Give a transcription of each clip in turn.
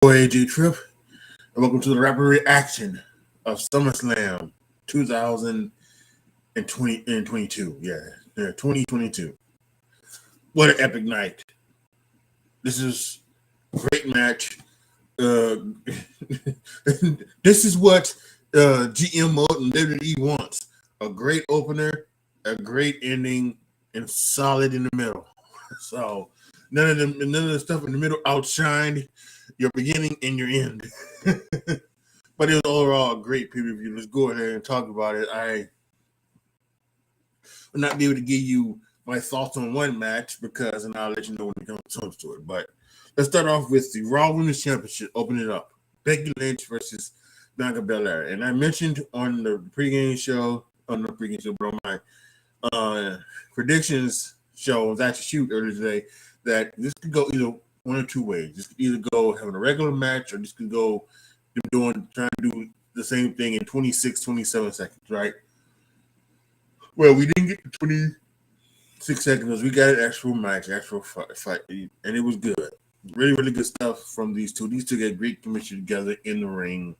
AJTRIP, and welcome to the rapid reaction of SummerSlam 2022. Yeah, 2022. What an epic night! This is a great match. This is what GM mode and WWE wants: a great opener, a great ending, and solid in the middle. So none of the stuff in the middle outshined your beginning and your end. But it was overall a great pay-per-view. Let's go ahead and talk about it. I will not be able to give you my thoughts on one match because, and I'll let you know when it comes to it. But let's start off with the Raw Women's Championship. Open it up. Becky Lynch versus Bianca Belair. And I mentioned on the pregame show, but on my predictions show, I was actually shoot earlier today, that this could go either one or two ways. This could either go having a regular match, or this could go trying to do the same thing in 26, 27 seconds, right? Well, we didn't get to 26 seconds. We got an actual match, actual fight, and it was good. Really, really good stuff from these two. These two got great chemistry together in the ring.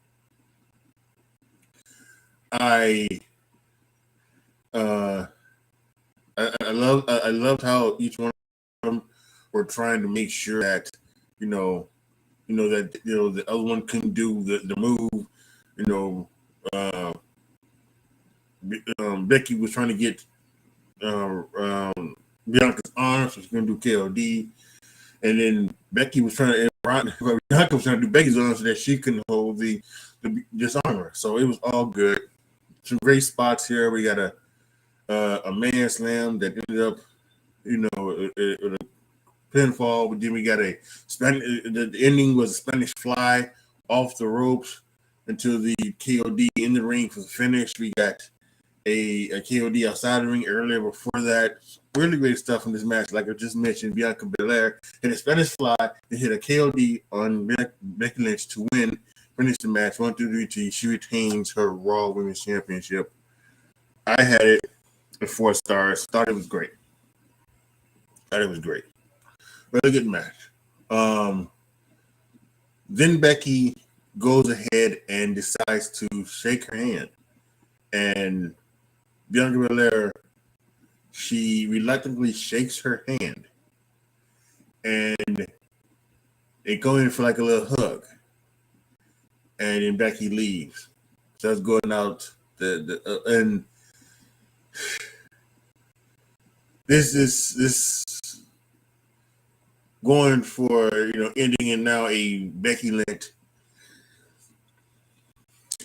I loved how each one of them were trying to make sure that the other one couldn't do the move. Becky was trying to get Bianca's arm, so she's gonna do KOD, and then Bianca was trying to do Becky's arm so that she couldn't hold the disarmer. So it was all good. Some great spots here. We got a man slam that ended up, with a pinfall. But then we got the ending was a Spanish fly off the ropes until the KOD in the ring for the finish. We got a KOD outside the ring earlier before that. Really great stuff in this match. Like I just mentioned, Bianca Belair hit a Spanish fly and hit a KOD on Becky Lynch to finish the match. 1, 2, 3, T. She retains her Raw Women's Championship. I had it at 4 stars. Thought it was great. Really good match. Then Becky goes ahead and decides to shake her hand. And Bianca Belair, she reluctantly shakes her hand. And they go in for like a little hug. And then Becky leaves. Starts going out and this going for ending in now a Becky Lynch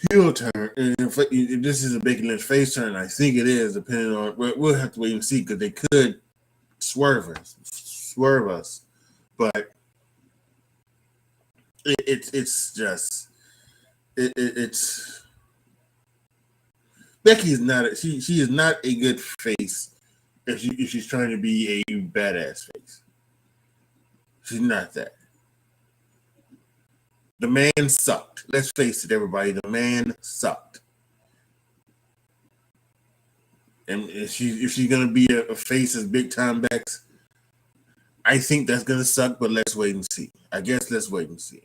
heel turn. And if this is a Becky Lynch face turn, I think it is, depending on, we'll have to wait and see, because they could swerve us, but it's Becky is not she is not a good face if she's trying to be a badass face. She's not that. The man sucked. Let's face it, everybody. The man sucked. And if she's gonna be a face as big time Bex, I think that's gonna suck. But let's wait and see. I guess let's wait and see.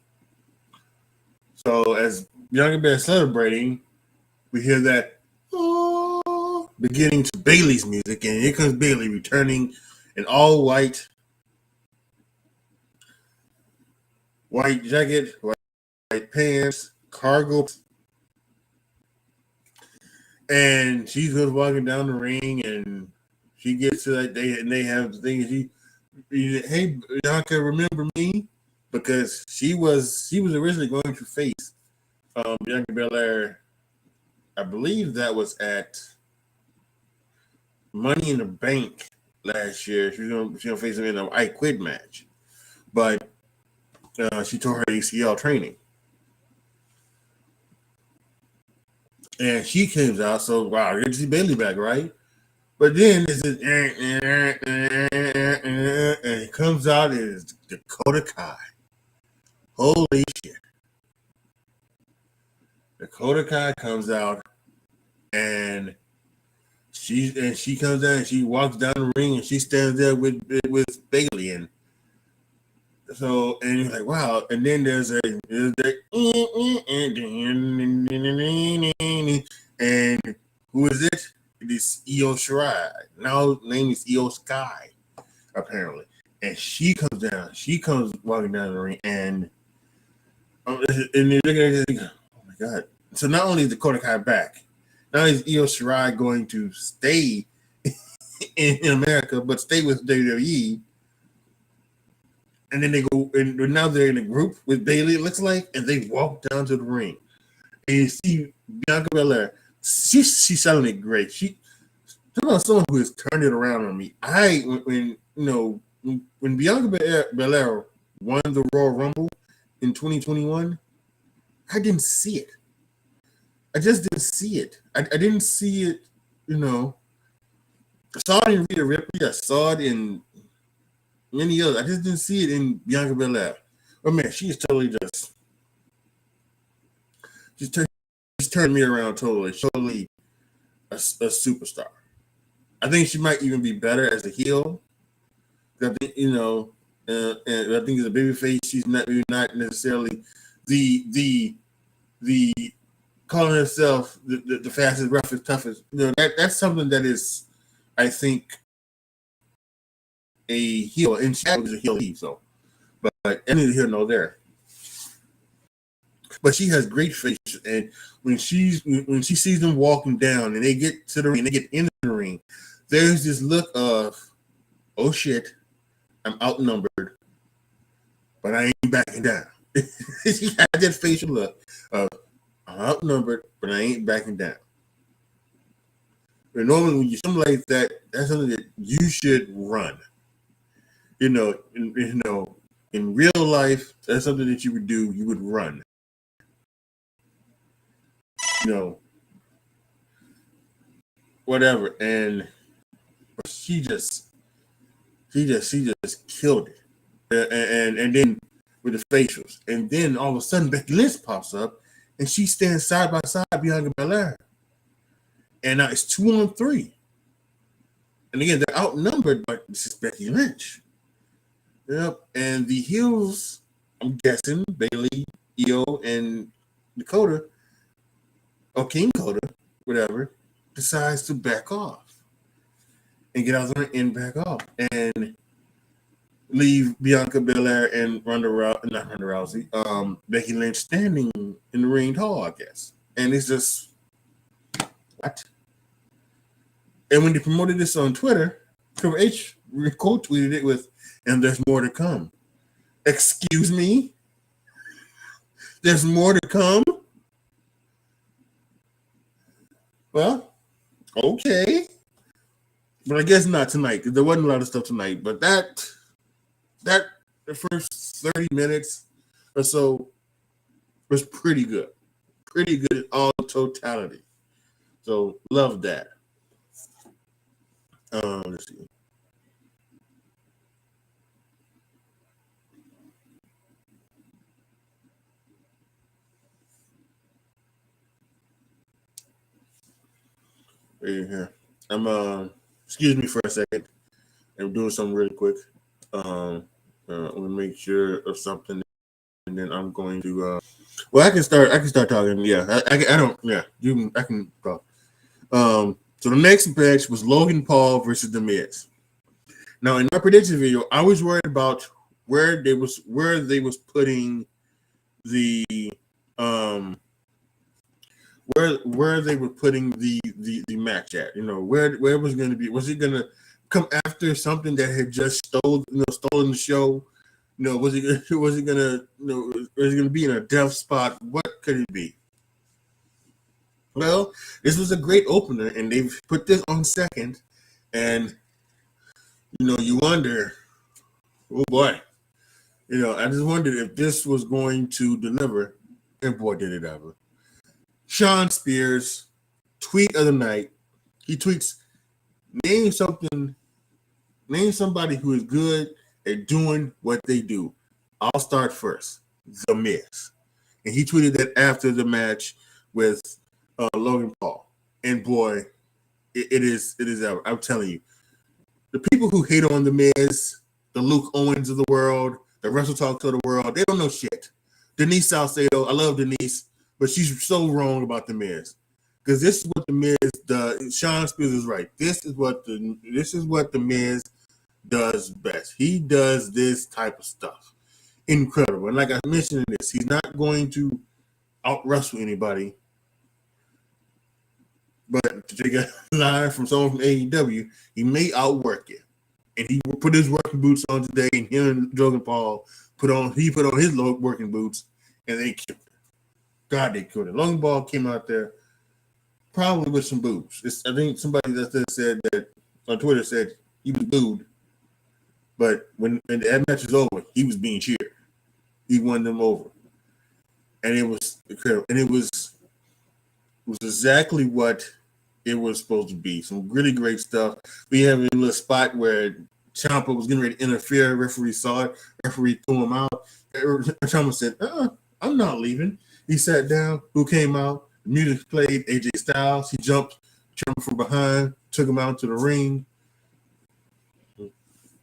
So as Bianca Belair celebrating, we hear that beginning to Bayley's music, and here comes Bayley returning in all white jacket, white pants, cargo, and she's just walking down the ring, and she gets to that day, and they have the thing. Hey Bianca, remember me? Because she was originally going to face Bianca Belair. I believe that was at Money in the Bank last year. She's gonna face him in an I Quit match, but she tore her ACL training, and she comes out. So wow, good to see Bayley back, right? But then this is and it comes out is Dakota Kai. Holy shit! Dakota Kai comes out, and she comes down and she walks down the ring and she stands there with Bayley, and So and you're like, wow. And then there's and who is it? It is Io Shirai. Now name is Io Sky, apparently. And she comes down. She comes walking down the ring, and you're looking at it, oh my god. So not only is Dakota Kai back, not only is Io Shirai going to stay in America, but stay with WWE. And then they go, and now they're in a group with Bayley, it looks like, and they walk down to the ring. And you see Bianca Belair. She's selling it great. She talking about someone who has turned it around on me. When Bianca Belair won the Royal Rumble in 2021, I didn't see it. I just didn't see it. I didn't see it, I saw it in Rhea Ripley. I saw it in many others. I just didn't see it in Bianca Belair. Oh man, she is totally she's turned me around totally. Totally a superstar. I think she might even be better as a heel. I think, and I think as a babyface, she's not necessarily the calling herself the fastest, roughest, toughest. That's something that is, I think, a heel, and she was a heel. So, but neither here nor there. But she has great face, and when she sees them walking down, and they get to the ring, they get in the ring, there's this look of, oh shit, I'm outnumbered, but I ain't backing down. She had that facial look of, I'm outnumbered, but I ain't backing down. But normally when you something like that, that's something that you should run. In real life, that's something that you would do. You would run. Whatever. And she just killed it. And then with the facials, and then all of a sudden Becky Lynch pops up, and she stands side by side behind Belair. And now it's 2-on-3. And again, they're outnumbered, but this is Becky Lynch. Yep. And the heels, I'm guessing, Bayley, Io, and Dakota, or King Coda, whatever, decides to back off and get out there and back off and leave Bianca Belair and Becky Lynch standing in the ring tall, I guess. And it's just, what? And when they promoted this on Twitter, Triple H quote tweeted it with, and there's more to come. Excuse me? There's more to come? Well, okay. But I guess not tonight, because there wasn't a lot of stuff tonight. But that the first 30 minutes or so was pretty good. Pretty good in all totality. So love that. Let's see. Right here. Excuse me for a second. I'm doing something really quick. I'm gonna make sure of something, and then I'm going to. Well, I can start talking. Yeah, I don't. Yeah, I can talk. So the next match was Logan Paul versus The Miz. Now, in my prediction video, I was worried about where they was putting the where they were putting the match at. Where it was going to be. Was it going to come after something that had just stolen the show? Was it going to be in a death spot? What could it be? Well, this was a great opener, and they've put this on second, and you wonder, oh boy, I just wondered if this was going to deliver, and boy, did it ever. Sean Spears, tweet of the night. He tweets, name somebody who is good at doing what they do. I'll start first. The Miz. And he tweeted that after the match with Logan Paul. And boy, it is ever. I'm telling you, the people who hate on The Miz, the Luke Owens of the world, the Wrestle Talk to the world. They don't know shit. Denise Salcedo, I love Denise, but she's so wrong about the Miz. Because this is what the Miz does. Sean Spears is right. This is what the Miz does best. He does this type of stuff. Incredible. And like I mentioned in this, he's not going to out wrestle anybody. But to take a line from someone from AEW, he may outwork it. And he put his working boots on today, and him and Logan Paul put on his working boots, and they killed it. God, they killed it. Logan Paul came out there probably with some boobs. I think somebody that said that on Twitter said he was booed, but when that match was over, he was being cheered. He won them over, and it was incredible. And it was exactly what it was supposed to be. Some really great stuff. We have a little spot where Ciampa was getting ready to interfere. Referee saw it. Referee threw him out. Ciampa said, I'm not leaving. He sat down. Who came out? The music played. AJ Styles. He jumped Ciampa from behind, took him out to the ring.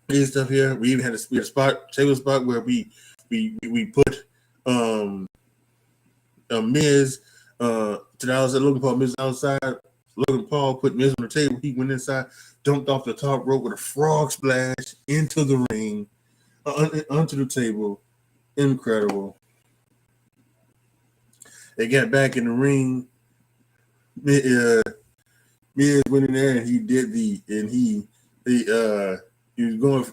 This stuff here. We even had a table spot where we put Miz to the outside. Logan Paul, Miz outside. Logan Paul put Miz on the table. He went inside, jumped off the top rope with a frog splash into the ring, onto the table. Incredible. They got back in the ring. Miz went in there and he was going.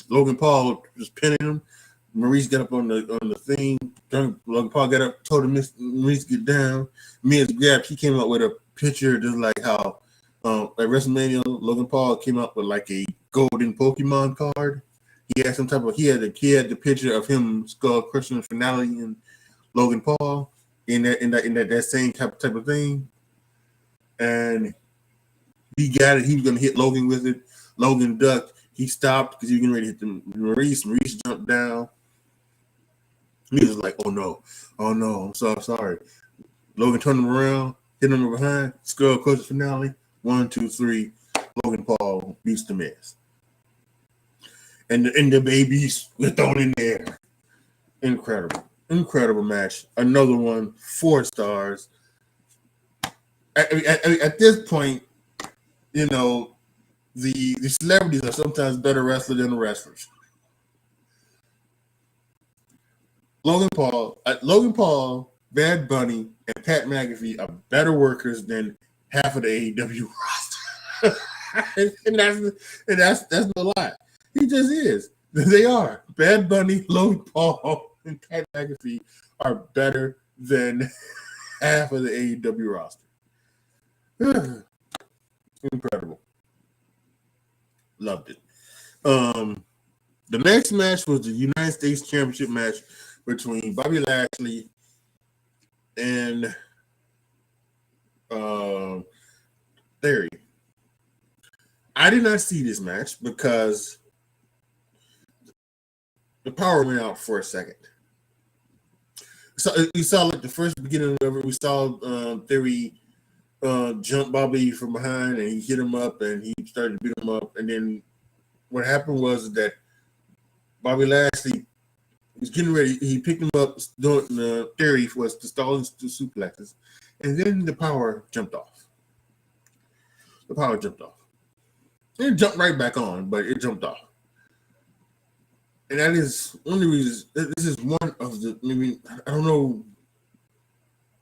Logan Paul was pinning him. Maurice got up on the thing. Logan Paul got up, told him Maurice get down. Miz grabbed. He came up with a picture just like how at WrestleMania Logan Paul came up with like a golden Pokemon card. He had the picture of him skull crushing finale and Logan Paul in that same type of thing. And he got it. He was gonna hit Logan with it. Logan ducked. He stopped because he was getting ready to hit Maurice. Maurice jumped down. He was like, oh no, I'm so sorry. Logan turned him around, hit him from behind, skull crushing finale. 1, 2, 3. Logan Paul beats the Miz. And the babies were thrown in there. Incredible match. Another one, 4 stars. At this point, the celebrities are sometimes better wrestlers than the wrestlers. Logan Paul, Bad Bunny, and Pat McAfee are better workers than half of the AEW roster. and that's no lie. He just is. They are. Bad Bunny, Logan Paul, and Pat McAfee are better than half of the AEW roster. Incredible. Loved it. The next match was the United States Championship match between Bobby Lashley and Theory. I did not see this match because the power went out for a second. So we saw like the first beginning of it. We saw Theory jump Bobby from behind, and he hit him up, and he started to beat him up. And then what happened was that Bobby Lashley was getting ready. He picked him up. Doing Theory was to stall his two suplexes, and then the power jumped off. It jumped right back on, but it jumped off. And that is one of the reasons. This is one of the, maybe, I don't know.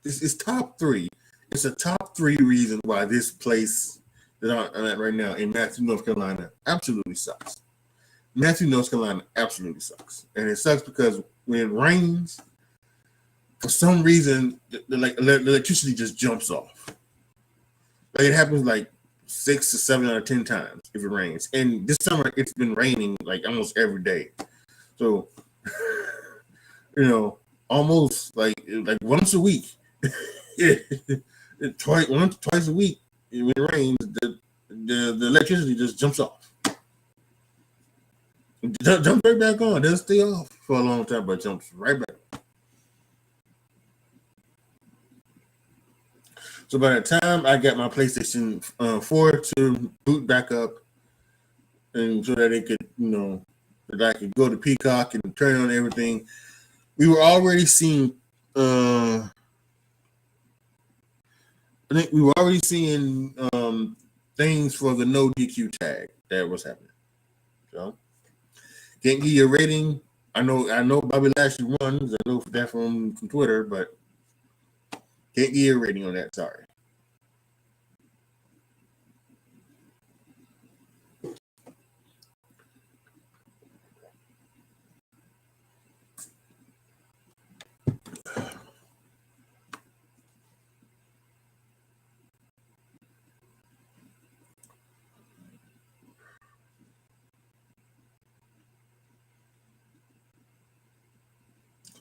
This is top 3. It's a top 3 reason why this place that I'm at right now in Matthew, North Carolina, absolutely sucks. Matthew, North Carolina absolutely sucks. And it sucks because when it rains, for some reason, the electricity just jumps off. Like it happens like 6 to 7 out of 10 times if it rains. And this summer, it's been raining like almost every day. So, almost like once a week. Twice a week when it rains, the electricity just jumps off. Jumps right back on. Doesn't stay off for a long time, but jumps right back on. So by the time I got my PlayStation 4 to boot back up, and so that it could, that I could go to Peacock and turn on everything. We were already seeing. I think we were already seeing things for the no DQ tag that was happening. So can't give you a rating. I know Bobby Lashley won. I know that from Twitter, but can't give you a rating on that. Sorry.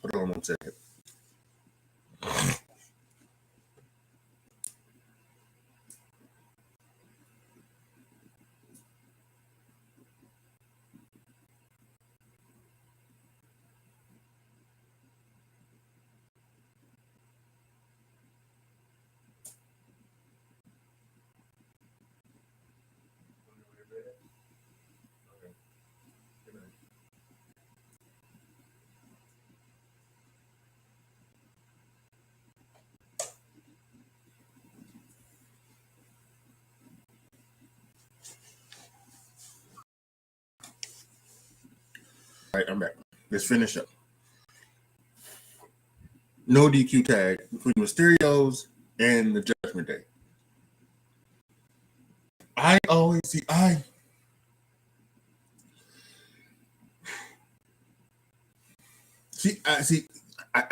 Hold on 1 second. All right, I'm back. Let's finish up. No DQ tag between Mysterios and the Judgment Day. I always see. I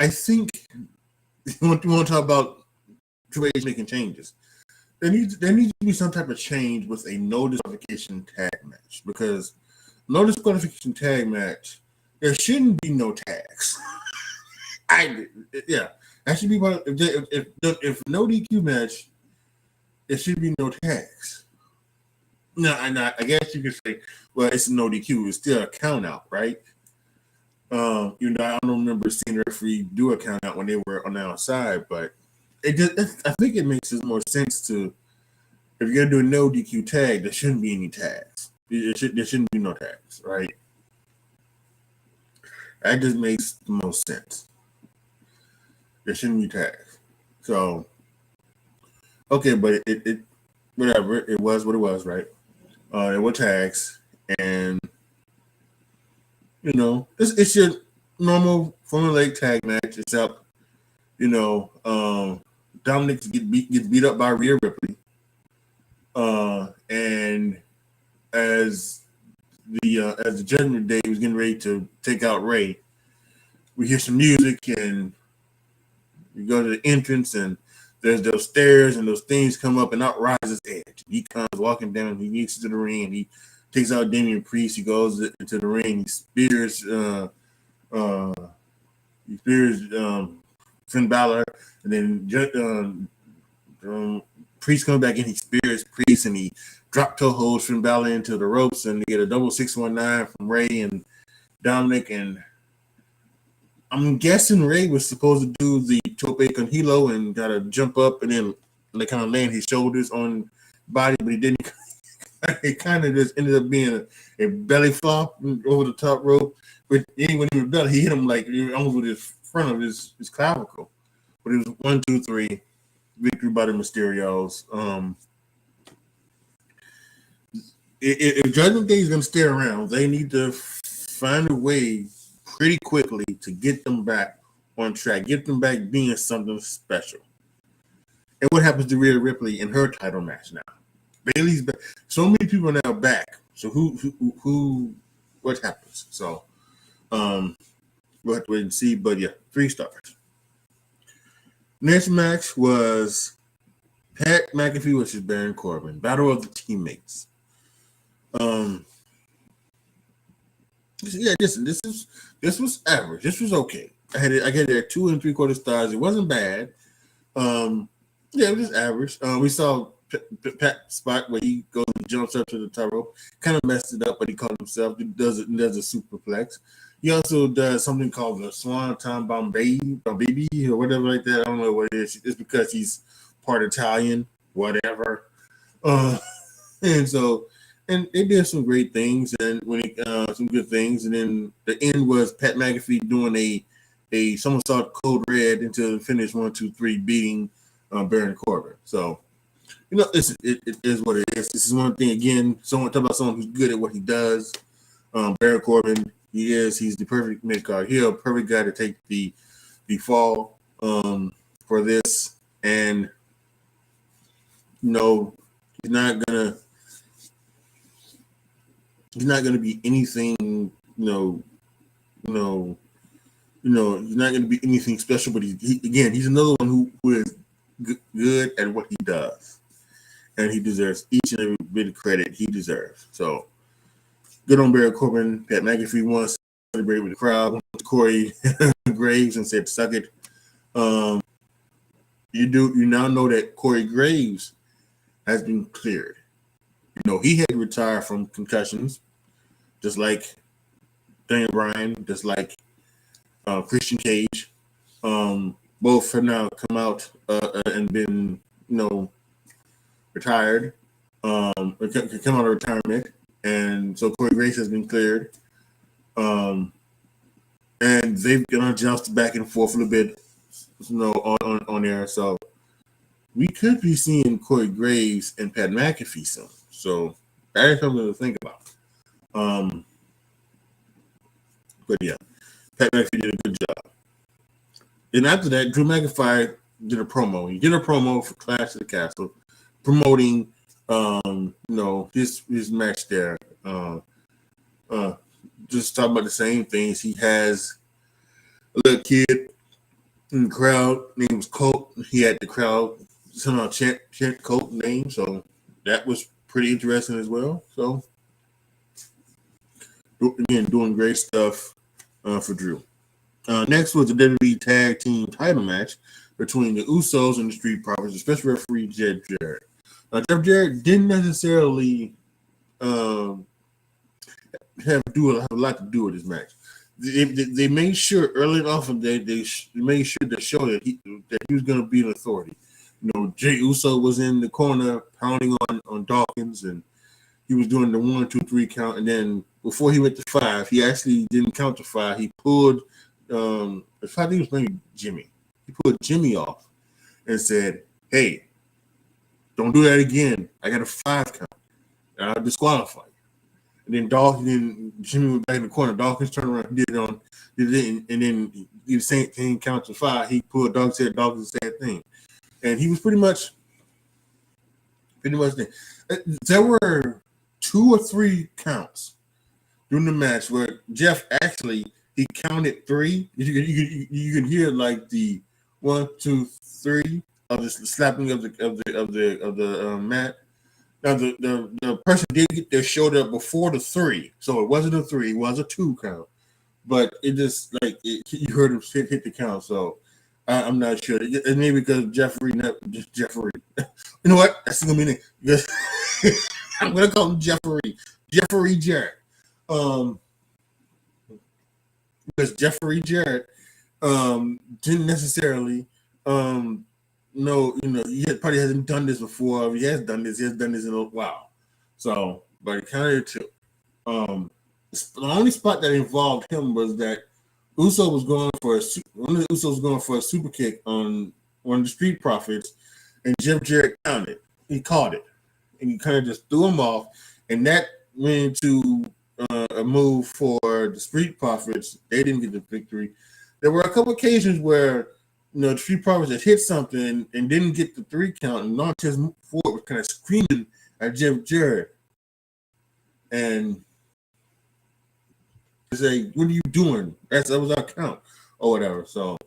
think you want to talk about Triple H making changes. There needs to be some type of change with a no disqualification tag match, because no disqualification tag match, there shouldn't be no tags. That should be part of, if no DQ match, there should be no tags. No, I guess you could say, well, it's a no DQ, it's still a count out, right? I don't remember seeing the referee do a count out when they were on the outside, but I think it makes more sense to, if you're gonna do a no DQ tag, there shouldn't be any tags. There shouldn't be no tags, right? That just makes the most sense. There shouldn't be tags. So, okay, but it whatever, it was what it was, right? There were tags, and it's your normal formulaic tag match, except Dominic gets beat up by Rhea Ripley, and as the Judgment Day was getting ready to take out Ray, we hear some music, and we go to the entrance, and there's those stairs, and those things come up, and out rises Edge. He comes walking down, he gets to the ring, and he takes out Damian Priest. He goes into the ring, he spears Finn Balor, and then Priest comes back in, he spears Priest, and he drop toe holds Finn Balor into the ropes, and they get a double 619 from Ray and Dominic. And I'm guessing Ray was supposed to do the tope con hilo and got to jump up and then like kind of land his shoulders on body, but he didn't. It kind of just ended up being a belly flop over the top rope. But when he was belly, he hit him like almost with his front of his clavicle. But it was 1, 2, 3 victory by the Mysterios. If Judgment Day is going to stay around, they need to find a way pretty quickly to get them back on track, get them back being something special. And what happens to Rhea Ripley in her title match now? Bayley's back. So many people are now back. So what happens? So we'll have to wait and see. But yeah, 3 stars. Next match was Pat McAfee versus Baron Corbin. Battle of the Teammates. Listen, this was average. This was okay. I had it at 2 3/4 stars. It wasn't bad. It was just average. We saw Pat spot where he goes and jumps up to the top rope. Kind of messed it up, but he caught himself. He does a superplex. He also does something called the Swanton Bombay or whatever like that. I don't know what it is. It's because he's part Italian, whatever. And so and they did some great things, and when some good things, and then the end was Pat McAfee doing a somersault code red into the finish 1-2-3, beating Baron Corbin. So it is what it is. This is one thing again. Someone talk about someone who's good at what he does. Baron Corbin, he's the perfect mid card heel, perfect guy to take the fall for this, and he's not gonna be anything, he's not gonna be anything special. But he's another one who is good at what he does, and he deserves each and every bit of credit he deserves. So good on Baron Corbin. Pat McAfee wants to celebrate with the crowd. Went to Corey Graves and said, "Suck it." You now know that Corey Graves has been cleared. He had to retire from concussions, just like Daniel Bryan, just like Christian Cage. Both have now come out and been, retired, come out of retirement. And so Corey Graves has been cleared. And they've adjusted back and forth a little bit, on there. So we could be seeing Corey Graves and Pat McAfee soon. So that is something to think about. But yeah, Pat McAfee did a good job. And after that, Drew McIntyre did a promo. He did a promo for Clash of the Castle, promoting his match there. Just talking about the same things. He has a little kid in the crowd named Colt. He had the crowd somehow chant Colt name, so that was pretty interesting as well. So again, doing great stuff for Drew. Next was the WWE Tag Team title match between the Usos and the Street Profits, the special referee Jeff Jarrett. Jeff Jarrett didn't necessarily have a lot to do with this match. They made sure early off of that they made sure to show that he was going to be an authority. Jey Uso was in the corner pounding on Dawkins, and he was doing the 1, 2, 3 count, and then before he went to 5, he actually didn't count to 5. He pulled, I think it was maybe Jimmy. He pulled Jimmy off and said, "Hey, don't do that again. I got a 5 count. I'll disqualify you." And then Jimmy went back in the corner. Dawkins turned around, did it, and then he did the same thing, count to 5. He pulled Dawkins the same thing, and he was pretty much there. There were 2 or 3 counts during the match where Jeff actually he counted 3. You could hear like the 1, 2, 3 of the slapping of the mat. Now the person did get their shoulder up before the 3, so it wasn't a 3, it was a 2 count. But it just you heard him hit the count, so I'm not sure. It may be because Jeffrey. You know what? That's gonna be it. I'm gonna call him Jeffrey Jarrett. Because Jeffrey Jarrett didn't necessarily he probably hasn't done this before. He has done this in a while. So, but he counted 2. The only spot that involved him was that Uso was going for one of the Usos was going for a super kick on one of the Street Profits, and Jeff Jarrett counted. He caught it, and he kind of just threw him off, and that went into a move for the Street Profits. They didn't get the victory. There were a couple occasions where the Street Profits had hit something and didn't get the 3 count, and Montez Ford was kind of screaming at Jeff Jarrett, and say, "What are you doing? That was our count," or whatever. So,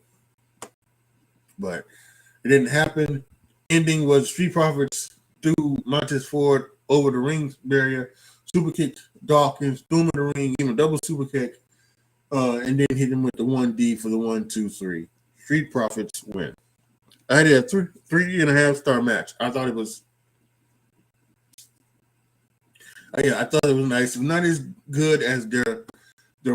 but it didn't happen. Ending was Street Profits threw Montez Ford over the ring barrier, super kicked Dawkins, threw him in the ring, gave him a double super kick, and then hit him with the 1D for the 1, 2, 3. Street Profits win. I had a 3.5-star match. I thought it was. I thought it was nice. Not as good as their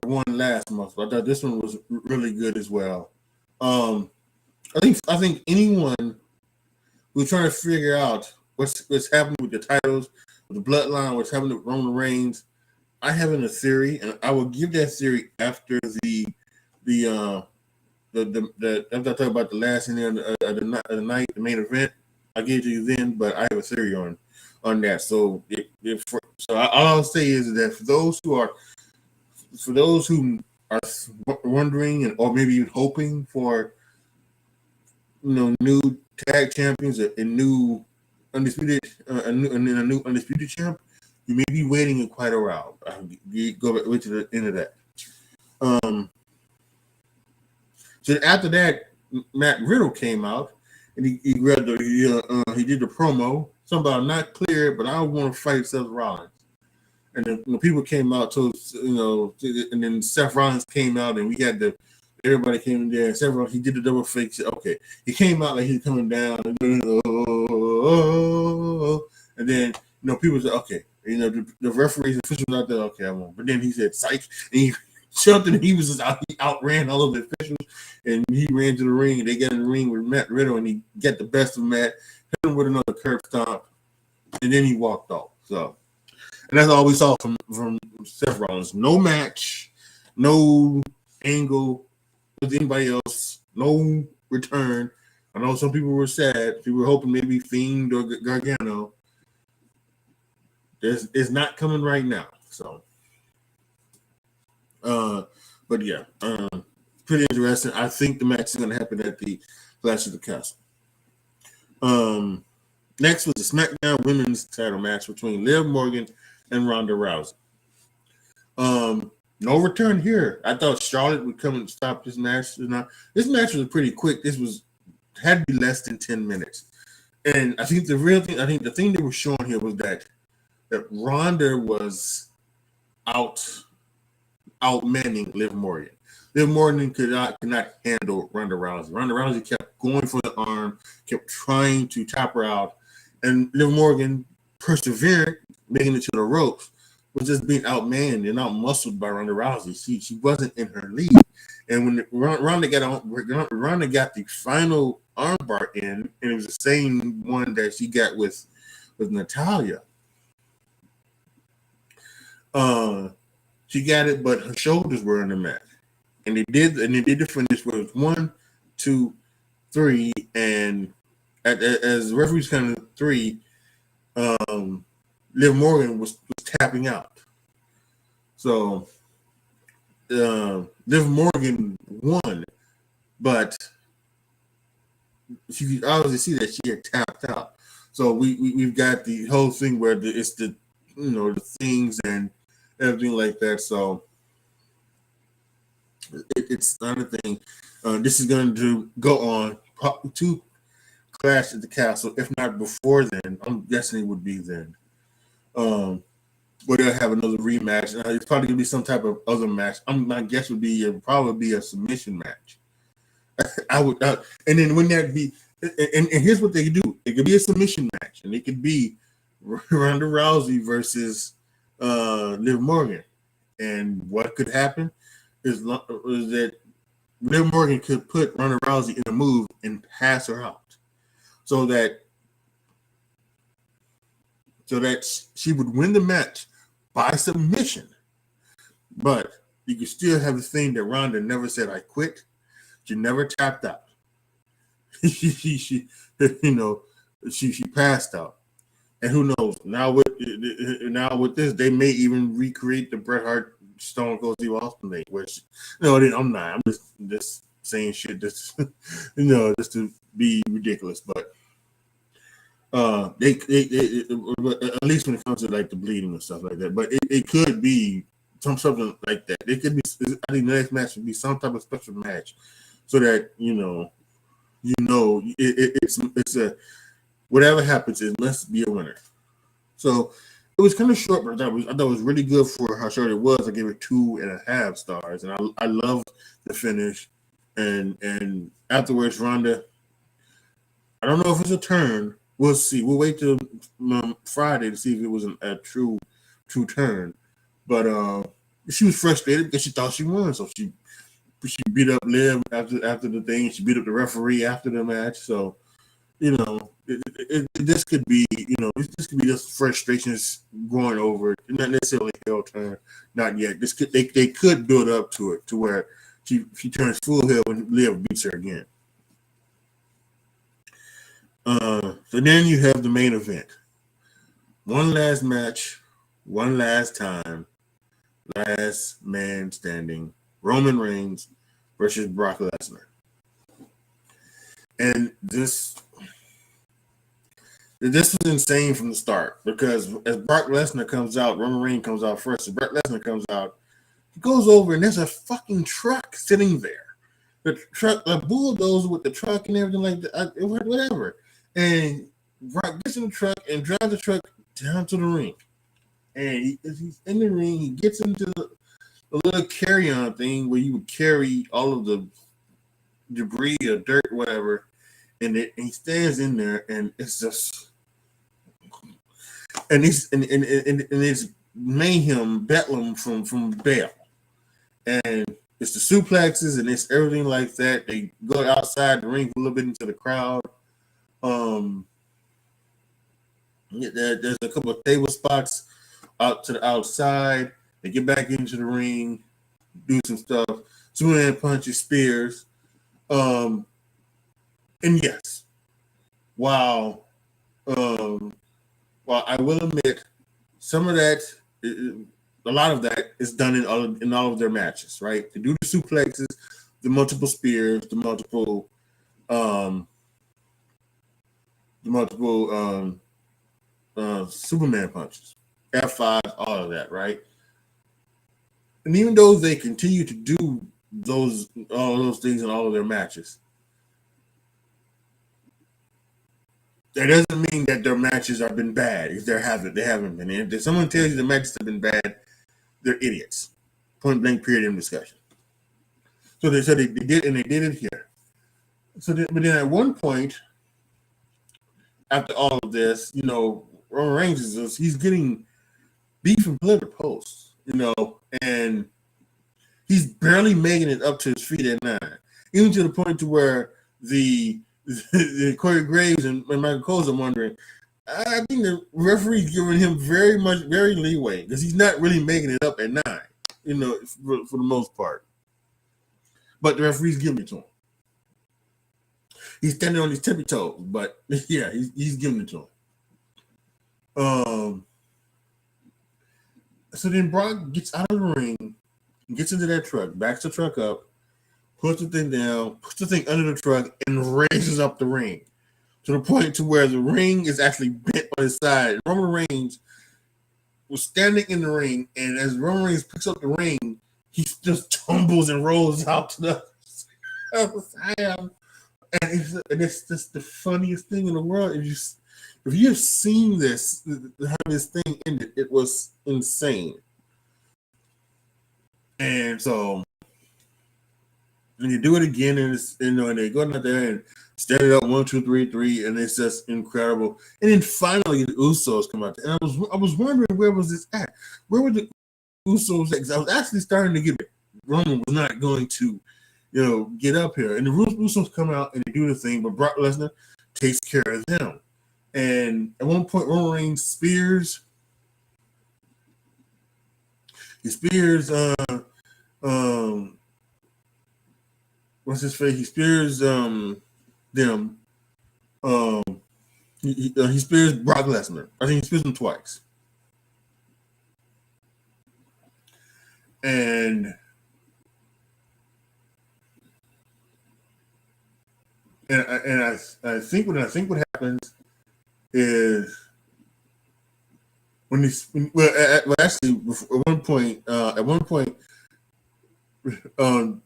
one last month, but I thought this one was really good as well. I think anyone who's trying to figure out what's happening with the titles, The bloodline was having the Roman Reigns. I have a theory, and I will give that theory after the after I talk about the last inning of the night, the main event. I gave it to you then, but I have a theory on that. So all I'll say is that for those who are wondering or maybe even hoping for new tag champions and new undisputed a new undisputed champ, you may be waiting quite a while. Go back to the end of that. So after that, Matt Riddle came out and he grabbed he did the promo. Something about not clear, but I want to fight Seth Rollins. And then people came out and then Seth Rollins came out and we had everybody came in there and Seth Rollins, he did the double fake. Okay, he came out like he's coming down and then people said, okay, the referees officials out there, okay, I won't. But then he said psych and he jumped and he outran all of the officials and he ran to the ring and they got in the ring with Matt Riddle and he got the best of Matt, hit him with another curb stomp, and then he walked off. So, and that's all we saw from Seth Rollins. No match, no angle with anybody else, no return. I know some people were sad. People were hoping maybe Fiend or Gargano. It's not coming right now. So, but yeah, pretty interesting. I think the match is going to happen at the Clash of the Castle. Next was the SmackDown Women's Title match between Liv Morgan and Ronda Rousey. No return here. I thought Charlotte would come and stop this match. This match was pretty quick. Had to be less than 10 minutes. And I think the thing they were showing here was that Ronda was outmanning Liv Morgan. Liv Morgan could not handle Ronda Rousey. Ronda Rousey kept going for the arm, kept trying to tap her out, and Liv Morgan persevered, making it to the ropes, was just being outmanned and outmuscled by Ronda Rousey. She wasn't in her lead, and when Ronda got the final armbar in, and it was the same one that she got with Natalya. She got it, but her shoulders were in the mat. And they did the finish where it was 1, 2, 3, and as the referees counted 3, Liv Morgan was tapping out. So Liv Morgan won, but you could obviously see that she had tapped out. So we've got the whole thing where it's the things and everything like that. So it's not a thing. This is going to go on to Clash at the Castle, if not before then. I'm guessing it would be then. Where they'll have another rematch. It's probably going to be some type of other match. My guess would be probably a submission match. I would, and then when that be, and here's what they could do. It could be a submission match, and it could be Ronda Rousey versus Liv Morgan. And what could happen is that Liv Morgan could put Ronda Rousey in a move and pass her out, so that she would win the match by submission. But you could still have the thing that Ronda never said, "I quit." She never tapped out. she passed out. And who knows? Now with this, they may even recreate the Bret Hart Stone Cold Steve Austin thing. Which I'm not. I'm just saying shit just just to be ridiculous. But they at least when it comes to like the bleeding and stuff like that. But it could be something like that. It could be. I think the next match would be some type of special match, so that it's a whatever happens, it must be a winner. So it was kind of short, but I thought it was really good for how short it was. I gave it 2.5 stars, and I loved the finish. And afterwards, Ronda, I don't know if it's a turn. We'll see. We'll wait till Friday to see if it was a true turn. But she was frustrated because she thought she won, so she beat up Liv after the thing. She beat up the referee after the match. So this could be, this could be just frustrations going over, not necessarily heel turn, not yet. They could build up to it to where she turns full heel when Liv beats her again. So then you have the main event. One last match, one last time, last man standing. Roman Reigns versus Brock Lesnar. And this was insane from the start, because as Brock Lesnar comes out, Roman Reigns comes out first. As Brock Lesnar comes out, he goes over and there's a fucking truck sitting there. The truck, a bulldozer with the truck and everything like that, whatever. And Brock gets in the truck and drives the truck down to the ring. And he's in the ring, he gets into a little carry-on thing where you would carry all of the debris or dirt, whatever, and he stands in there, and it's just, and it's mayhem, bedlam from Bell, and it's the suplexes and it's everything like that. They go outside the ring a little bit into the crowd. There's a couple of table spots out to the outside. They get back into the ring, do some stuff, two-hand punches, spears. And yes, while I will admit some of that, a lot of that is done in all of their matches, right? They do the suplexes, the multiple spears, the multiple Superman punches, F5, all of that, right? And even though they continue to do all those things in all of their matches, that doesn't mean that their matches have been bad. If they haven't been. And if someone tells you the matches have been bad, they're idiots. Point blank, period, in discussion. So they said they did, and they did it here. But then at one point, after all of this, Roman Reigns he's getting beat from pillar to post, and he's barely making it up to his feet at 9, even to the point to where the Corey Graves and Michael Cole's are wondering. I think the referee's giving him very leeway, because he's not really making it up at 9, for the most part. But the referee's giving it to him. He's standing on his tippy toes, but yeah, he's giving it to him. So then Brock gets out of the ring, gets into that truck, backs the truck up, puts the thing down, puts the thing under the truck, and raises up the ring to the point to where the ring is actually bent on his side. Roman Reigns was standing in the ring, and as Roman Reigns picks up the ring, he just tumbles and rolls out to the other side. And it's just the funniest thing in the world. If you've seen this, how this thing ended, it was insane. And so when you do it again, and and they go out there and stand it up 1, 2, 3, 3, and it's just incredible. And then finally the Usos come out, and I was wondering, where was this at? Where were the Usos at? Because I was actually starting to get it. Roman was not going to, get up here. And the Usos come out and they do the thing, but Brock Lesnar takes care of them. And at one point, Roman Reigns spears. He spears. What's his face? He spears them. He spears Brock Lesnar. I think he spears him twice. And I think what happens is actually at one point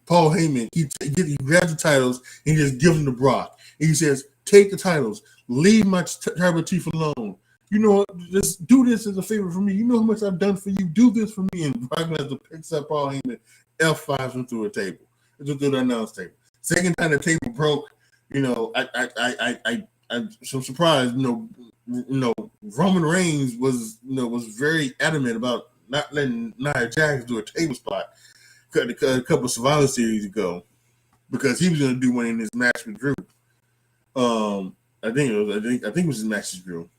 Paul Heyman he grabs the titles and he just gives them to Brock. And he says, "Take the titles, leave my tribal chief alone. Just do this as a favor for me. You know how much I've done for you. Do this for me." And Brock Lesnar picks up Paul Heyman, F5s him through a table, through the announce table. Second time the table broke, I'm so surprised. Roman Reigns was very adamant about not letting Nia Jax do a table spot a couple of Survivor Series ago, because he was going to do one in this match with Drew. I think it was his match with Drew.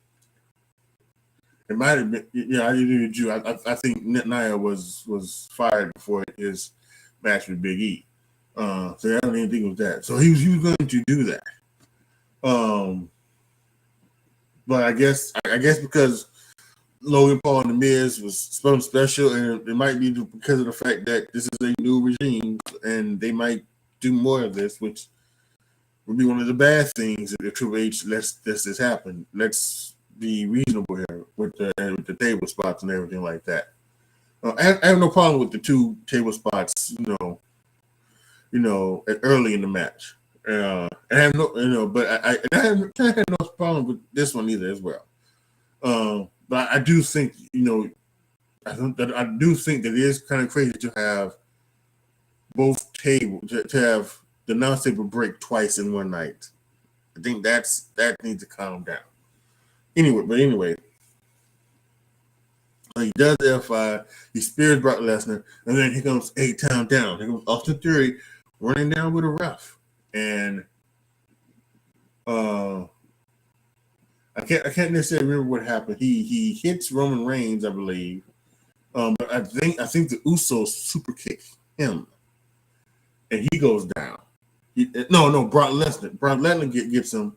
It might have been. Yeah, I agree with you. I think Nia was fired before his match with Big E. So I don't even think it was that. So he was going to do that. But I guess because Logan Paul and The Miz was something special, and it might be because of the fact that this is a new regime, and they might do more of this, which would be one of the bad things if Triple H lets this happen. Let's be reasonable here with the table spots and everything like that. I have no problem with the 2 table spots, early in the match. I have no, but I have no problem with this one either as well. But I do think, I do think that it is kind of crazy to have both tables to have the non-table break twice in one night. I think that needs to calm down. Anyway, he does the F5, he spears Brock Lesnar, and then here comes 8-Town Down. Here comes Austin Theory running down with a ref, and I can't necessarily remember what happened. He hits Roman Reigns, I believe, but I think the Usos super kick him, and he goes down. Brock Lesnar. Brock Lesnar gets him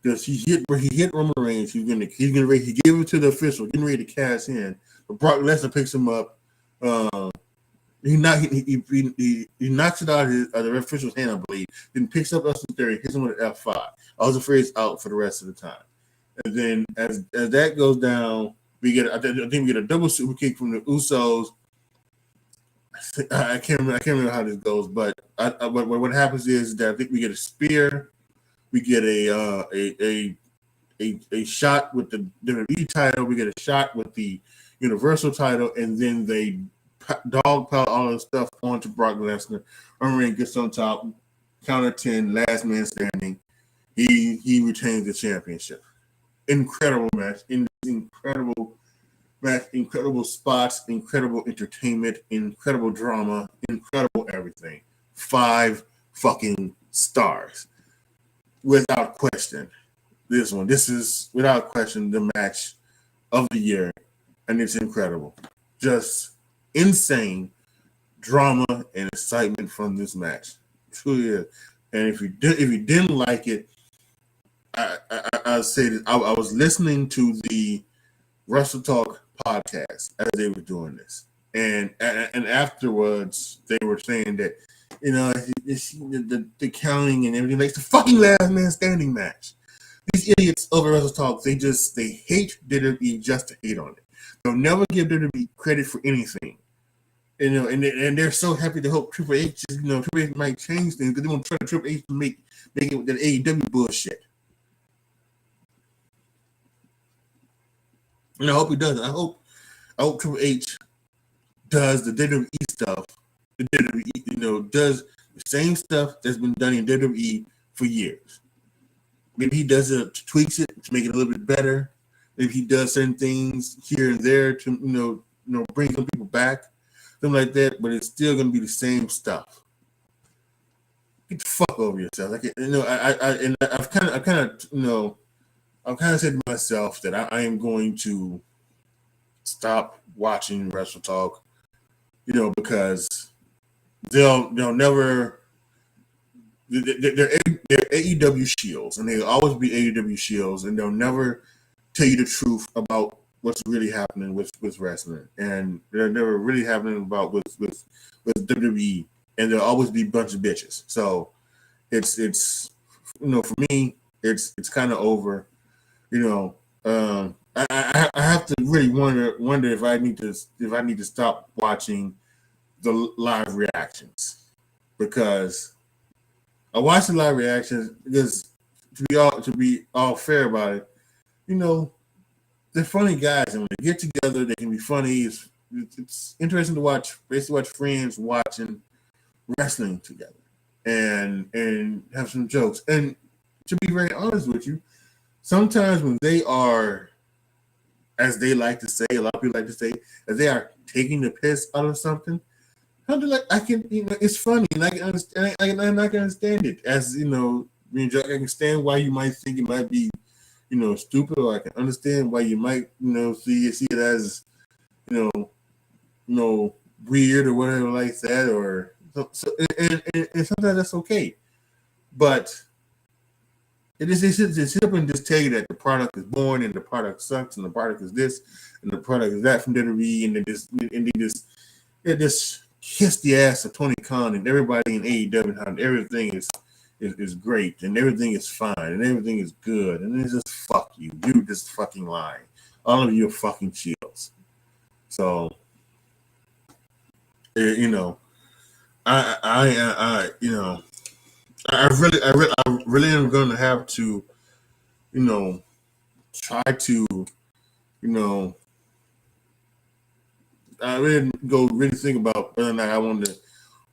because he hit Roman Reigns. He gave it to the official, getting ready to cash in. But Brock Lesnar picks him up. He knocks it out of the official's hand, I believe. Then picks up Austin Theory, hits him with an F5. Austin Theory's out for the rest of the time. And then as that goes down, we get a double super kick from the Usos. I can't remember how this goes, but what happens is that I think we get a spear, we get a shot with the WWE title, we get a shot with the Universal title, and then they dogpile all the stuff onto Brock Lesnar. Roman gets on top, counter 10, last man standing. He retains the championship. Incredible match, incredible match, incredible spots, incredible entertainment, incredible drama, incredible everything. 5 fucking stars. Without question. This is without question the match of the year, and it's incredible. Just insane drama and excitement from this match. Truly is. And if you didn't like it, I'll say that I was listening to the Wrestle Talk podcast as they were doing this, and afterwards they were saying that the counting and everything makes the fucking last man standing match. These idiots over Wrestle Talk, they hate WWE just to hate on it. They'll never give WWE credit for anything. And they're so happy to hope Triple H might change things because they want to try to Triple H to make it with that AEW bullshit. And I hope he does. I hope Triple H does the WWE stuff. The WWE, does the same stuff that's been done in WWE for years. Maybe he does it, tweaks it to make it a little bit better. Maybe he does certain things here and there to bring some people back, something like that. But it's still going to be the same stuff. Get the fuck over yourself. I've kind of said to myself that I am going to stop watching Wrestle Talk, because they'll never. They're AEW shields, and they'll always be AEW shields, and they'll never tell you the truth about what's really happening with wrestling, and they're never really happening about with WWE, and there'll always be a bunch of bitches. So it's for me, it's kind of over. I have to really wonder if I need to stop watching the live reactions, because I watch the live reactions because to be all fair about it, they're funny guys, and when they get together, they can be funny. It's interesting to watch friends watching wrestling together and have some jokes. And to be very honest with you, sometimes when they are, as they like to say, a lot of people like to say, as they are taking the piss out of something, it's funny, and I can understand it. As mean, I can understand why you might think it might be, stupid, or I can understand why you might, see it as, weird or whatever like that, or and sometimes that's okay. But they sit up and just tell you that the product is born and the product sucks and the product is this and the product is that from WWE, and they just kiss the ass of Tony Khan and everybody in AEW, and everything is great and everything is fine and everything is good, and it's just fuck you. You just fucking lying. All of you are fucking shields. So, I really am going to have to, try to, I really think about whether or not I want to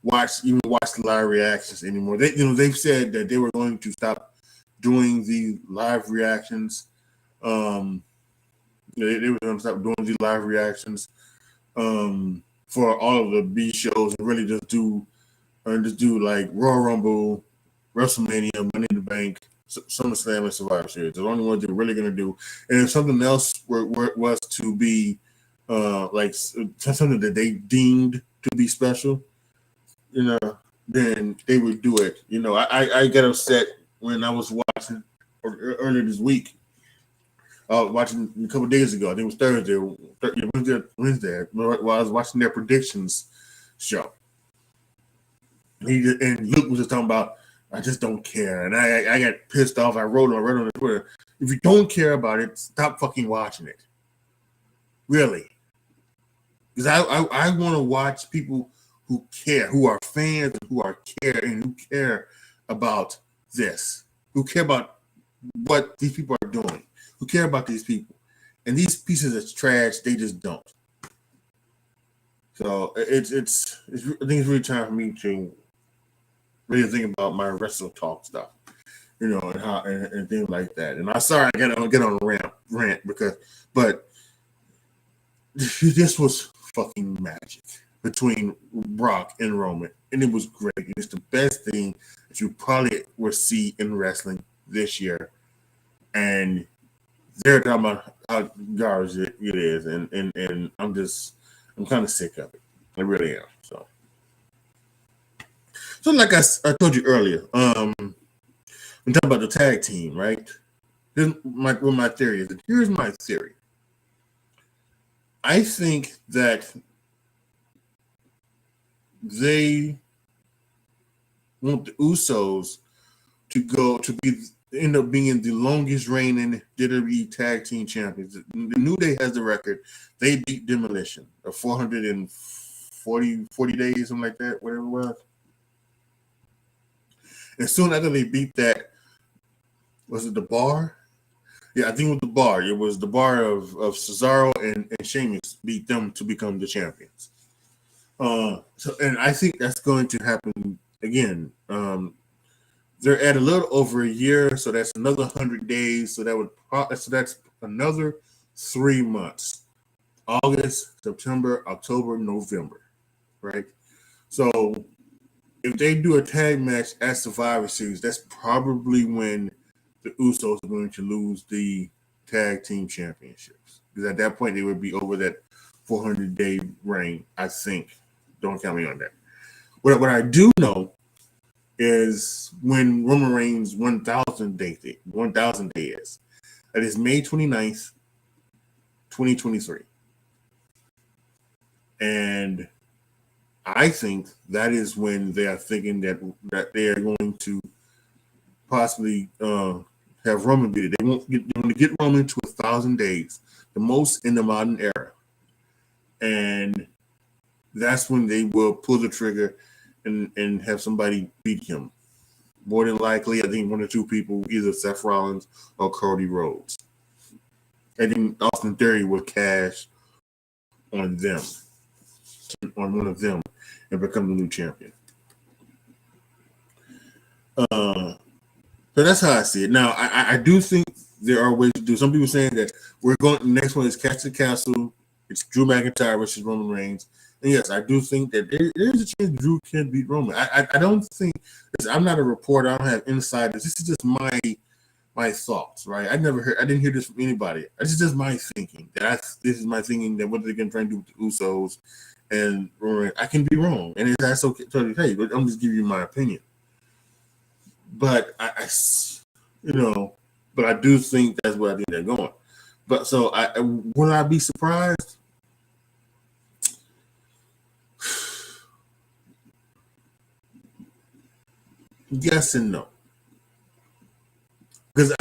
watch the live reactions anymore. They've said that they were going to stop doing the live reactions. They were going to stop doing the live reactions for all of the B shows, and really just do like Royal Rumble, WrestleMania, Money in the Bank, SummerSlam, and Survivor Series. The only ones they're really going to do. And if something else was to be like something that they deemed to be special, then they would do it. I got upset when I was watching earlier this week. Watching a couple of days ago. I think it was Thursday, Wednesday, while I was watching their predictions show. And Luke was just talking about, I just don't care. And I got pissed off. I wrote on Twitter, if you don't care about it, stop fucking watching it. Really. Because I want to watch people who care, who are fans, who care about this, who care about what these people are doing, who care about these people. And these pieces of trash, they just don't. So I think it's really time for me to really think about my wrestle talk stuff, and how and things like that. And I'm sorry I get on a rant but this was fucking magic between Brock and Roman, and it was great. It's the best thing that you probably will see in wrestling this year, and they're talking about how garbage it is, and I'm kind of sick of it. I really am. So like I told you earlier, I'm talking about the tag team, right? What my theory is. Here's my theory. I think that they want the Usos to end up being the longest reigning WWE tag team champions. The New Day has the record. They beat Demolition of 440 days, something like that, whatever it was. And soon after they beat that, was it the Bar? Yeah, I think it was the Bar. It was the Bar of Cesaro and Sheamus beat them to become the champions. And I think that's going to happen again. They're at a little over a year, so that's another 100 days. So that's another 3 months: August, September, October, November, right? So if they do a tag match at Survivor Series, that's probably when the Usos are going to lose the tag team championships, because at that point they would be over that 400-day reign. I think. Don't count me on that. What I do know is when Roman Reigns 1,000 day is. That is May 29th, 2023. And I think that is when they are thinking that they are going to possibly have Roman beat it. They want to get Roman to 1,000 days, the most in the modern era. And that's when they will pull the trigger and have somebody beat him. More than likely, I think one or two people, either Seth Rollins or Cody Rhodes. I think Austin Theory will cash on them, on one of them, and become the new champion. So that's how I see it. Now, I do think there are ways to do. Some people saying that we're going. The next one is Catch the Castle. It's Drew McIntyre versus Roman Reigns. And yes, I do think that there's a chance Drew can beat Roman. I don't think I'm not a reporter. I don't have insiders. This is just my thoughts, right? I didn't hear this from anybody. This is just my thinking. This is my thinking that what they're gonna try and do with the Usos and Roman. I can be wrong, and that's okay. Totally okay, but I'm just giving you my opinion. But but I do think that's where I think they're going. But so will I be surprised? Yes and no. Because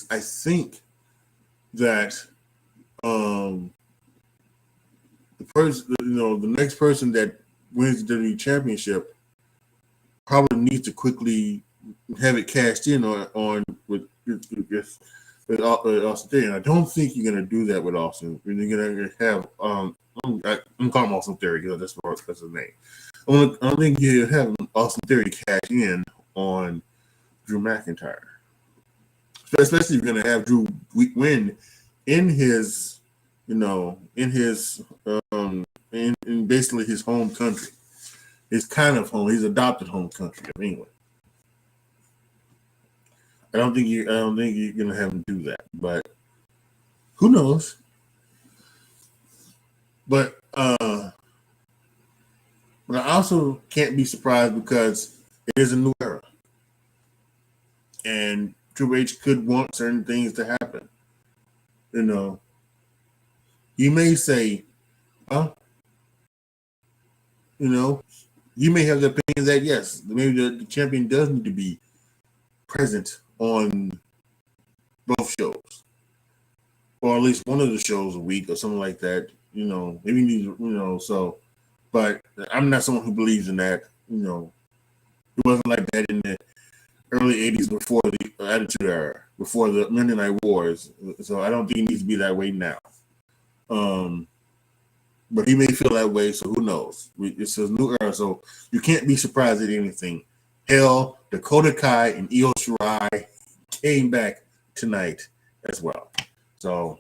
I think that the person, the next person that wins the WWE Championship probably needs to quickly have it cashed in on with Austin Theory. And I don't think you're going to do that with Austin. You're going to have I'm calling him Austin Theory because that's his name. I don't think you have Austin Theory cash in on Drew McIntyre, especially if you're going to have Drew win in his, in basically his home country, his kind of home, his adopted home country of England. I don't think you're going to have him do that, but who knows? But I also can't be surprised because it is a new era, and Triple H could want certain things to happen. You may say, you may have the opinion that yes, maybe the champion does need to be present on both shows, or at least one of the shows a week or something like that. Maybe need so. But I'm not someone who believes in that. It wasn't like that in the early '80s before the Attitude Era, before the Monday Night Wars. So I don't think it needs to be that way now. But he may feel that way, so who knows? It's a new era, so you can't be surprised at anything. Hell, Dakota Kai and Io Shirai came back tonight as well. So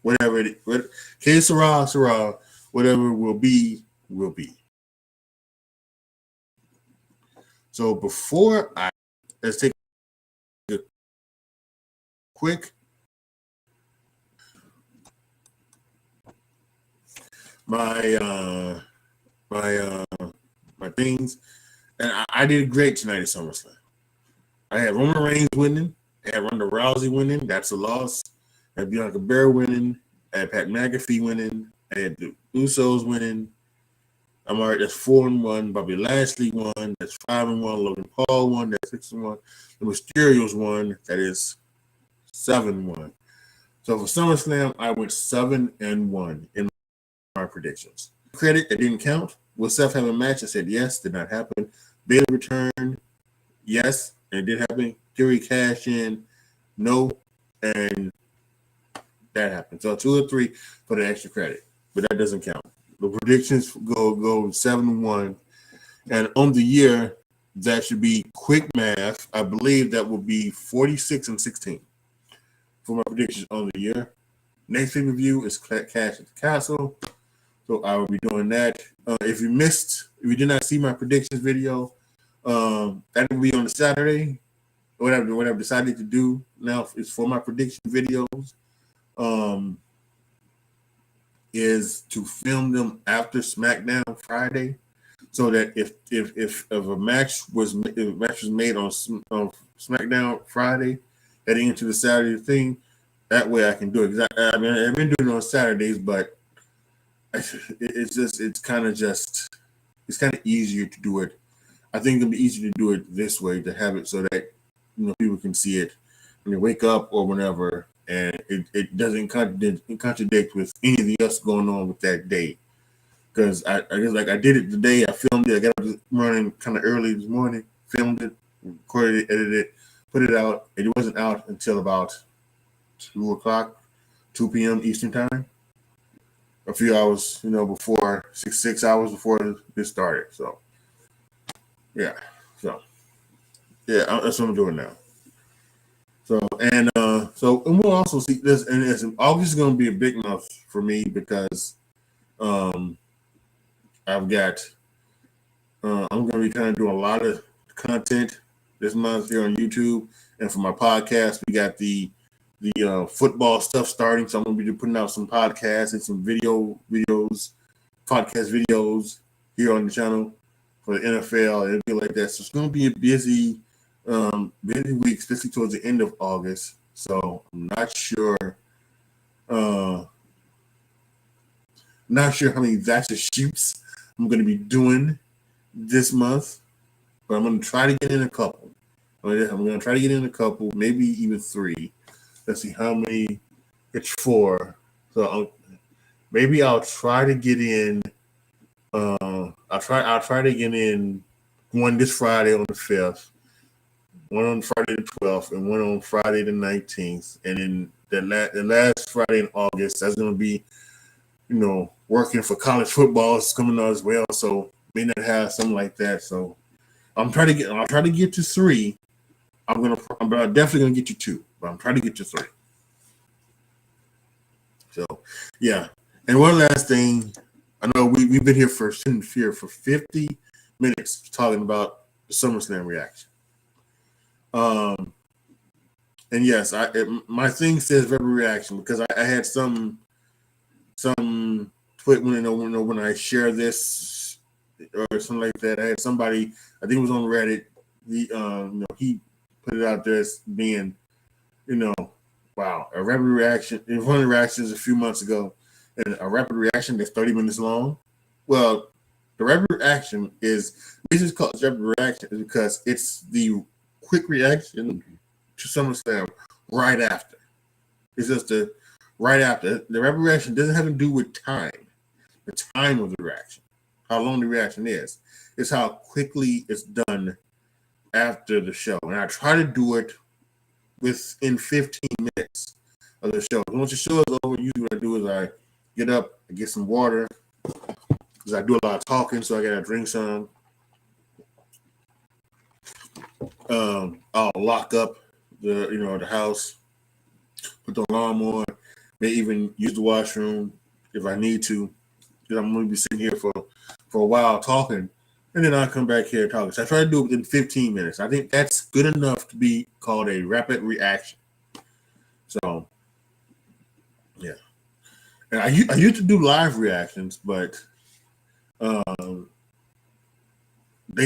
whatever Sarah, whatever will be, will be. So let's take a quick my things, and I did great tonight at SummerSlam. I had Roman Reigns winning, I had Ronda Rousey winning, that's a loss. I had Bianca Belair winning, I had Pat McAfee winning, I had the Usos winning. I'm already, that's 4-1. Bobby Lashley won, that's 5-1. Logan Paul won, that's 6-1. The Mysterios won, that is 7-1. So for SummerSlam, I went 7-1 in my predictions. Credit that didn't count. Will Seth have a match? I said yes, did not happen. Bayley return, yes, and it did happen. Theory cash in, no, and that happened. So 2 or 3 for the extra credit, but that doesn't count. The predictions go 7-1, and on the year that should be quick math. I believe that will be 46-16 for my predictions on the year. Next pay-per-view is Cash at the Castle. So I will be doing that. If you did not see my predictions video, that will be on the Saturday. What I've decided to do now is for my prediction videos, is to film them after SmackDown Friday, so that if a match was made on SmackDown Friday, heading into the Saturday thing, that way I can do it. I mean, I've been doing it on Saturdays, but it's kind of easier to do it. I think it'll be easier to do it this way, to have it so that people can see it when they wake up or whenever, and it doesn't contradict with anything else going on with that day. Because I guess like I did it today, I filmed it. I got up running kind of early this morning, filmed it, recorded it, edited it, put it out. It wasn't out until about 2 p.m. Eastern time. A few hours, before 6 hours before this started. So, yeah. That's what I'm doing now. And we'll also see this, and it's obviously going to be a big month for me because Um, I've got. I'm going to be kind of doing a lot of content this month here on YouTube, and for my podcast, we got the football stuff starting. So I'm going to be putting out some podcasts and some podcast videos here on the channel for the NFL and everything like that. So it's going to be a busy week, especially towards the end of August. So I'm not sure how many Thatcher shoots I'm going to be doing this month, but I'm going to try to get in a couple. I'm going to try to get in a couple, maybe even 3. Let's see how many. It's 4. So maybe I'll try to get in. I'll try to get in one this Friday on the 5th, one on Friday the 12th, and one on Friday the 19th. And then the last Friday in August, that's going to be, working for college football is coming out as well. So may not have something like that. So I'll try to get to 3. I'm definitely gonna get you 2, but I'm trying to get you 3. So yeah. And one last thing, I know we've been here for 50 minutes talking about the SummerSlam reaction. And yes, my thing says Rebel reaction because I had some tweet when I share this or something like that. I had somebody, I think it was on Reddit. He put it out there as being, wow, a rapid reaction. It was one of the reactions a few months ago, and a rapid reaction that's 30 minutes long. Well, the rapid reaction is called rapid reaction is because it's the quick reaction to SummerSlam right after. It's just right after. The rapid reaction doesn't have to do with time. The time of the reaction, how long the reaction is. It's how quickly it's done after the show. And I try to do it within 15 minutes of the show. Once the show is over, usually what I do is I get up, I get some water, because I do a lot of talking, so I gotta drink some. I'll lock up the house, put the alarm on, may even use the washroom if I need to, because I'm gonna be sitting here for a while talking, and then I'll come back here talking. So I try to do it within 15 minutes. I think that's good enough to be called a rapid reaction. So yeah. And I used to do live reactions, but they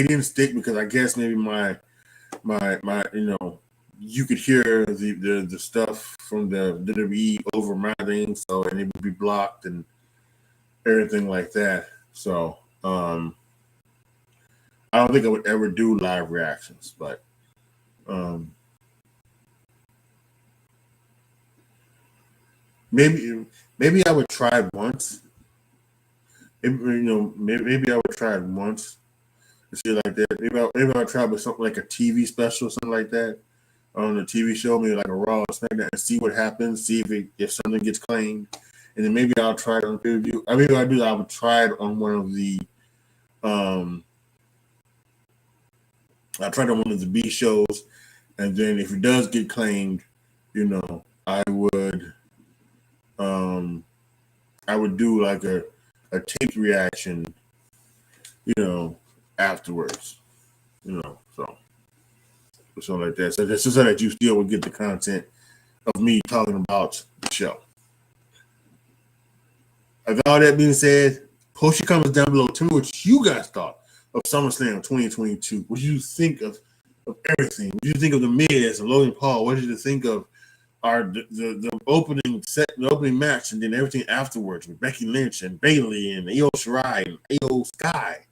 didn't stick because I guess maybe my you could hear the stuff from the WWE over my thing, so and it would be blocked and everything like that. So I don't think I would ever do live reactions, but maybe I would try it once. Maybe I would try it once and see like that. Maybe I'll try with something like a TV special or something like that on a TV show, maybe like a Raw or something like that, and see what happens. See if something gets claimed, and then maybe I'll try it on pay-per-view. I would try it on one of the I tried on one of the B shows, and then if it does get claimed, I would do like a taped reaction, afterwards, so something like that. So that's just so that you still would get the content of me talking about the show. With all that being said, post your comments down below. Tell me what you guys thought of SummerSlam 2022. What did you think of everything? What did you think of the Miz and Logan Paul? What did you think of the opening set, the opening match, and then everything afterwards with Becky Lynch and Bayley and Io Shirai and Io Sky?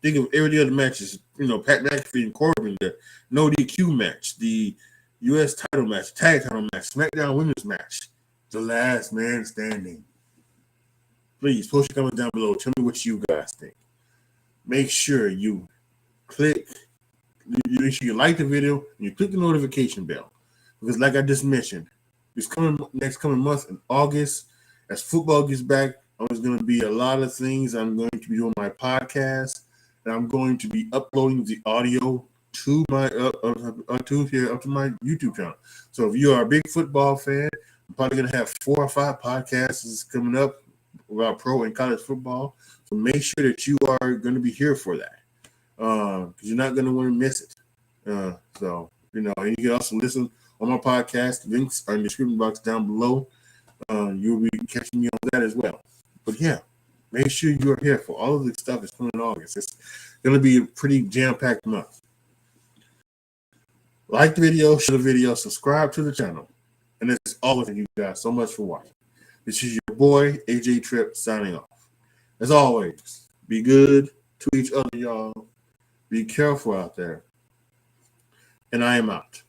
Think of every other matches. Pat McAfee and Corbin, the no DQ match, the U.S. title match, tag title match, SmackDown Women's match, the last man standing. Please post your comments down below. Tell me what you guys think. Make sure you make sure you like the video and you click the notification bell, because like I just mentioned, next coming month in August, as football gets back, there's going to be a lot of things. I'm going to be doing my podcast, and I'm going to be uploading the audio to my up to my YouTube channel. So if you are a big football fan, I'm probably going to have 4 or 5 podcasts coming up about pro and college football. So make sure that you are going to be here for that, because you're not going to want to miss it. So, and you can also listen on my podcast. Links are in the description box down below. You'll be catching me on that as well. But yeah, make sure you are here for all of the stuff that's coming in August. It's going to be a pretty jam-packed month. Like the video, share the video, subscribe to the channel. And it's all of you guys so much for watching. This is your boy, AJTRIP, signing off. As always, be good to each other, y'all. Be careful out there. And I am out.